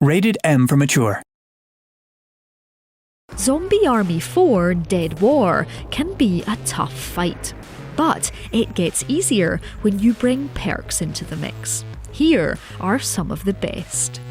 Rated M for mature. Zombie Army 4 Dead War can be a tough fight, but it gets easier when you bring perks into the mix. Here are some of the best.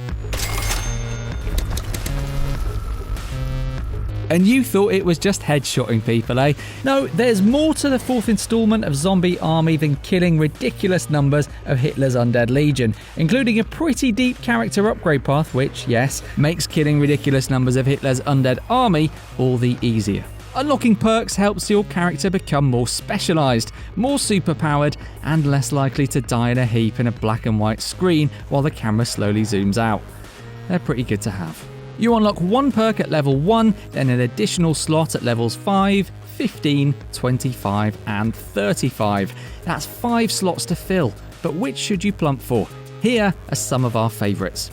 And you thought it was just headshotting people, eh? No, there's more to the fourth instalment of Zombie Army than killing ridiculous numbers of Hitler's undead legion, including a pretty deep character upgrade path which, yes, makes killing ridiculous numbers of Hitler's undead army all the easier. Unlocking perks helps your character become more specialised, more superpowered, and less likely to die in a heap in a black and white screen while the camera slowly zooms out. They're pretty good to have. You unlock one perk at level 1, then an additional slot at levels 5, 15, 25 and 35. That's 5 slots to fill, but which should you plump for? Here are some of our favourites.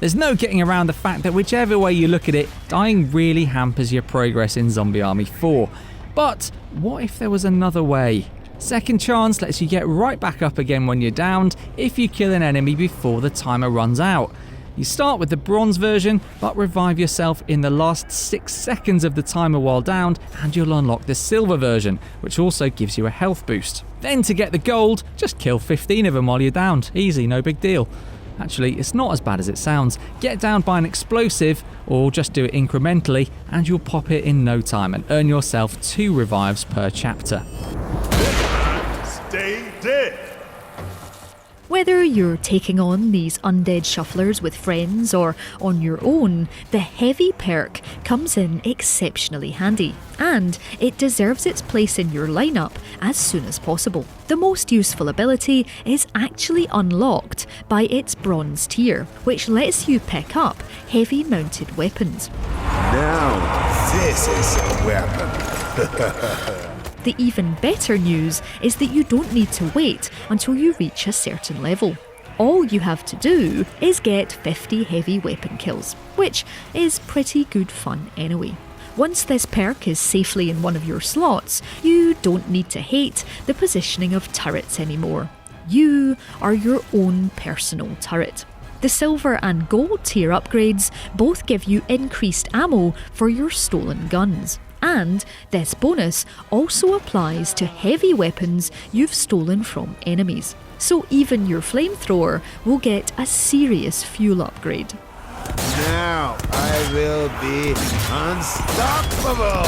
There's no getting around the fact that whichever way you look at it, dying really hampers your progress in Zombie Army 4. But what if there was another way? Second Chance lets you get right back up again when you're downed if you kill an enemy before the timer runs out. You start with the bronze version, but revive yourself in the last 6 seconds of the timer while downed, and you'll unlock the silver version, which also gives you a health boost. Then to get the gold, just kill 15 of them while you're downed. Easy, no big deal. Actually, it's not as bad as it sounds. Get downed by an explosive, or just do it incrementally, and you'll pop it in no time and earn yourself 2 revives per chapter. Stay dead! Whether you're taking on these undead shufflers with friends or on your own, the heavy perk comes in exceptionally handy, and it deserves its place in your lineup as soon as possible. The most useful ability is actually unlocked by its bronze tier, which lets you pick up heavy mounted weapons. Now, this is a weapon. The even better news is that you don't need to wait until you reach a certain level. All you have to do is get 50 heavy weapon kills, which is pretty good fun anyway. Once this perk is safely in one of your slots, you don't need to hate the positioning of turrets anymore. You are your own personal turret. The silver and gold tier upgrades both give you increased ammo for your stolen guns. And this bonus also applies to heavy weapons you've stolen from enemies. So even your flamethrower will get a serious fuel upgrade. Now I will be unstoppable!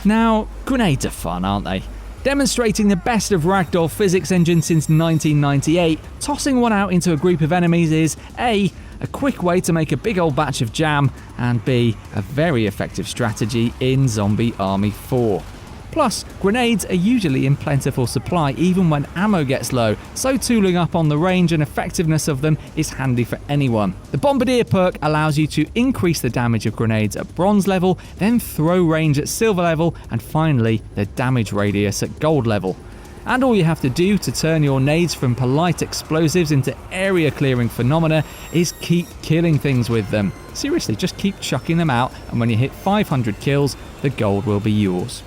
Now, grenades are fun, aren't they? Demonstrating the best of ragdoll physics engine since 1998, tossing one out into a group of enemies is A, a quick way to make a big old batch of jam, and B, a very effective strategy in Zombie Army 4. Plus, grenades are usually in plentiful supply even when ammo gets low, so tooling up on the range and effectiveness of them is handy for anyone. The Bombardier perk allows you to increase the damage of grenades at bronze level, then throw range at silver level, and finally the damage radius at gold level. And all you have to do to turn your nades from polite explosives into area clearing phenomena is keep killing things with them. Seriously, just keep chucking them out, and when you hit 500 kills, the gold will be yours.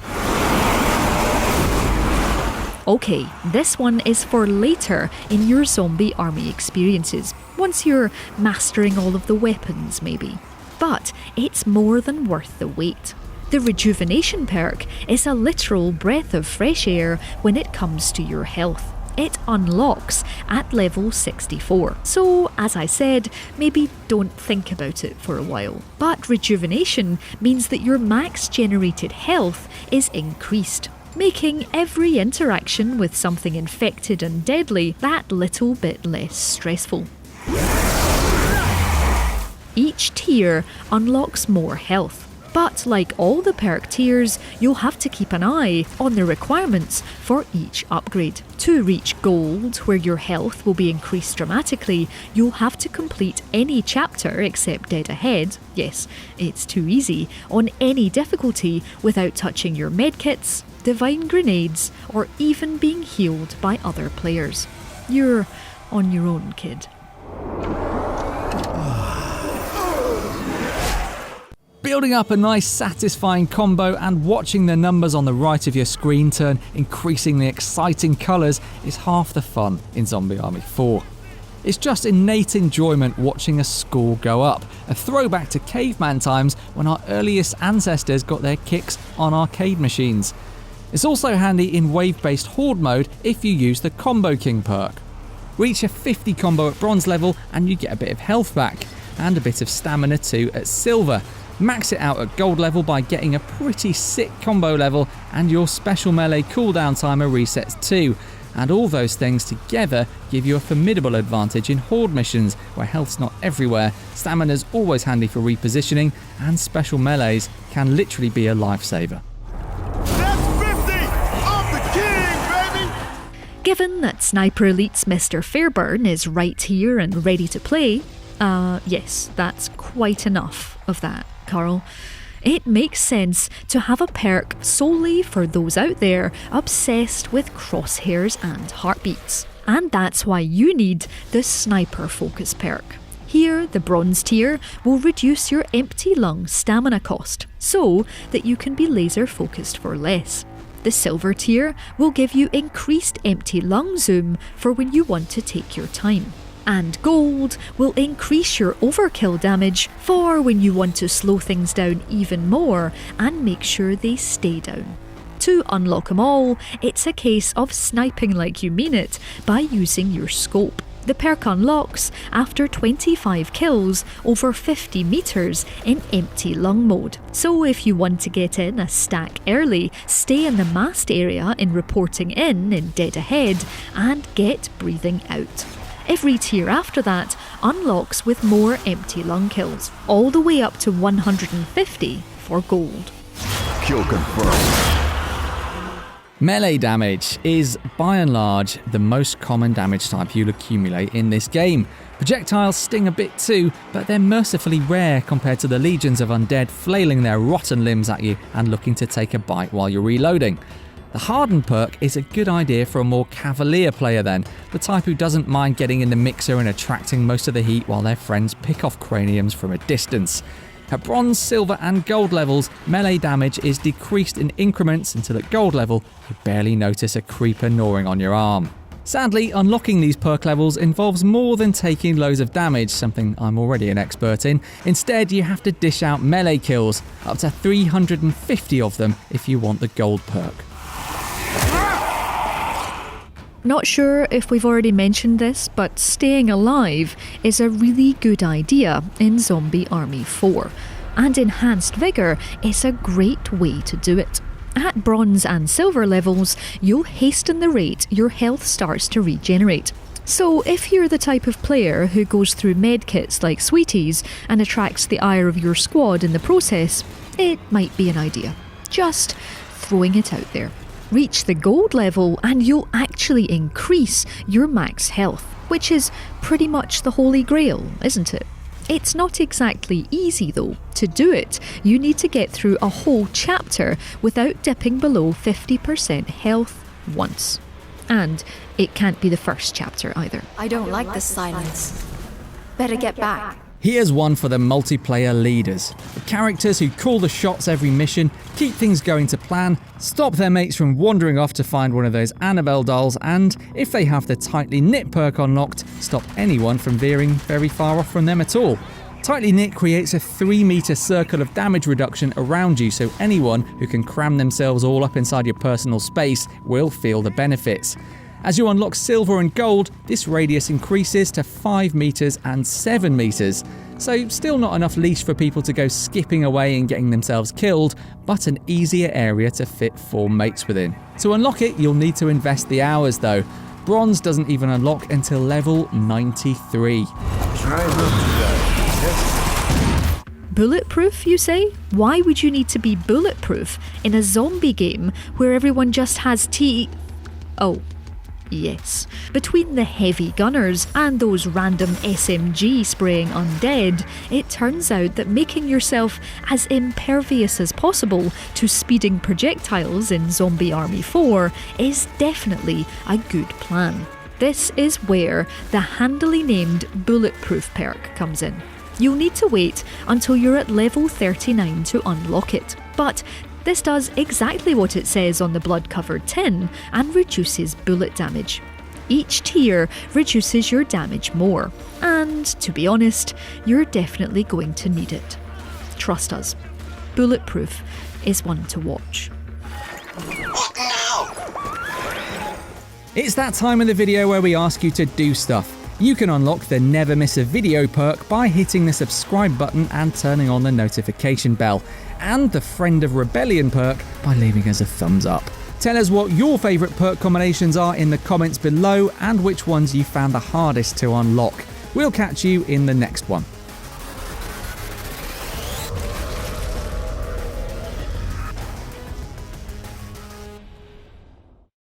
Okay, this one is for later in your Zombie Army experiences, once you're mastering all of the weapons maybe. But it's more than worth the wait. The rejuvenation perk is a literal breath of fresh air when it comes to your health. It unlocks at level 64. So, as I said, maybe don't think about it for a while. But rejuvenation means that your max generated health is increased, making every interaction with something infected and deadly that little bit less stressful. Each tier unlocks more health. But like all the perk tiers, you'll have to keep an eye on the requirements for each upgrade. To reach gold, where your health will be increased dramatically, you'll have to complete any chapter except Dead Ahead, yes, it's too easy, on any difficulty without touching your medkits, divine grenades, or even being healed by other players. You're on your own, kid. Building up a nice satisfying combo and watching the numbers on the right of your screen turn increasingly exciting colours is half the fun in Zombie Army 4. It's just innate enjoyment watching a score go up, a throwback to caveman times when our earliest ancestors got their kicks on arcade machines. It's also handy in wave-based horde mode if you use the Combo King perk. Reach a 50 combo at bronze level and you get a bit of health back, and a bit of stamina too at silver. Max it out at gold level by getting a pretty sick combo level, and your special melee cooldown timer resets too. And all those things together give you a formidable advantage in horde missions where health's not everywhere, stamina's always handy for repositioning, and special melees can literally be a lifesaver. That's 50! I'm the king, baby! Given that Sniper Elite's Mr. Fairburn is right here and ready to play, yes, that's quite enough of that, Carl. It makes sense to have a perk solely for those out there obsessed with crosshairs and heartbeats. And that's why you need the Sniper Focus perk. Here, the bronze tier will reduce your empty lung stamina cost, so that you can be laser focused for less. The silver tier will give you increased empty lung zoom for when you want to take your time. And gold will increase your overkill damage for when you want to slow things down even more and make sure they stay down. To unlock them all, it's a case of sniping like you mean it by using your scope. The perk unlocks after 25 kills over 50 metres in empty lung mode. So if you want to get in a stack early, stay in the masked area in reporting in dead ahead and get breathing out. Every tier after that unlocks with more empty lung kills, all the way up to 150 for gold. Kill confirmed. Melee damage is, by and large, the most common damage type you'll accumulate in this game. Projectiles sting a bit too, but they're mercifully rare compared to the legions of undead flailing their rotten limbs at you and looking to take a bite while you're reloading. The Harden perk is a good idea for a more cavalier player then, the type who doesn't mind getting in the mixer and attracting most of the heat while their friends pick off craniums from a distance. At bronze, silver and gold levels, melee damage is decreased in increments until at gold level you barely notice a creeper gnawing on your arm. Sadly, unlocking these perk levels involves more than taking loads of damage, something I'm already an expert in. Instead, you have to dish out melee kills, up to 350 of them if you want the gold perk. Not sure if we've already mentioned this, but staying alive is a really good idea in Zombie Army 4, and enhanced vigor is a great way to do it. At bronze and silver levels, you'll hasten the rate your health starts to regenerate. So if you're the type of player who goes through medkits like Sweeties and attracts the ire of your squad in the process, it might be an idea. Just throwing it out there. Reach the gold level and you'll actually increase your max health, which is pretty much the holy grail, isn't it? It's not exactly easy though. To do it, you need to get through a whole chapter without dipping below 50% health once. And it can't be the first chapter either. I don't like this silence. Better get back. Here's one for the multiplayer leaders. The characters who call the shots every mission, keep things going to plan, stop their mates from wandering off to find one of those Annabelle dolls, and, if they have the tightly knit perk unlocked, stop anyone from veering very far off from them at all. Tightly knit creates a 3-meter circle of damage reduction around you, so anyone who can cram themselves all up inside your personal space will feel the benefits. As you unlock silver and gold, this radius increases to 5 meters and 7 meters. So still not enough leash for people to go skipping away and getting themselves killed, but an easier area to fit 4 mates within. To unlock it, you'll need to invest the hours though. Bronze doesn't even unlock until level 93. Try not to die. Bulletproof, you say? Why would you need to be bulletproof in a zombie game where everyone just has Oh. Yes. Between the heavy gunners and those random SMG spraying undead, it turns out that making yourself as impervious as possible to speeding projectiles in Zombie Army 4 is definitely a good plan. This is where the handily named Bulletproof perk comes in. You'll need to wait until you're at level 39 to unlock it. But this does exactly what it says on the blood-covered tin and reduces bullet damage. Each tier reduces your damage more, and to be honest, you're definitely going to need it. Trust us, Bulletproof is one to watch. What now? It's that time of the video where we ask you to do stuff. You can unlock the Never Miss a Video perk by hitting the subscribe button and turning on the notification bell, and the Friend of Rebellion perk by leaving us a thumbs up. Tell us what your favourite perk combinations are in the comments below and which ones you found the hardest to unlock. We'll catch you in the next one.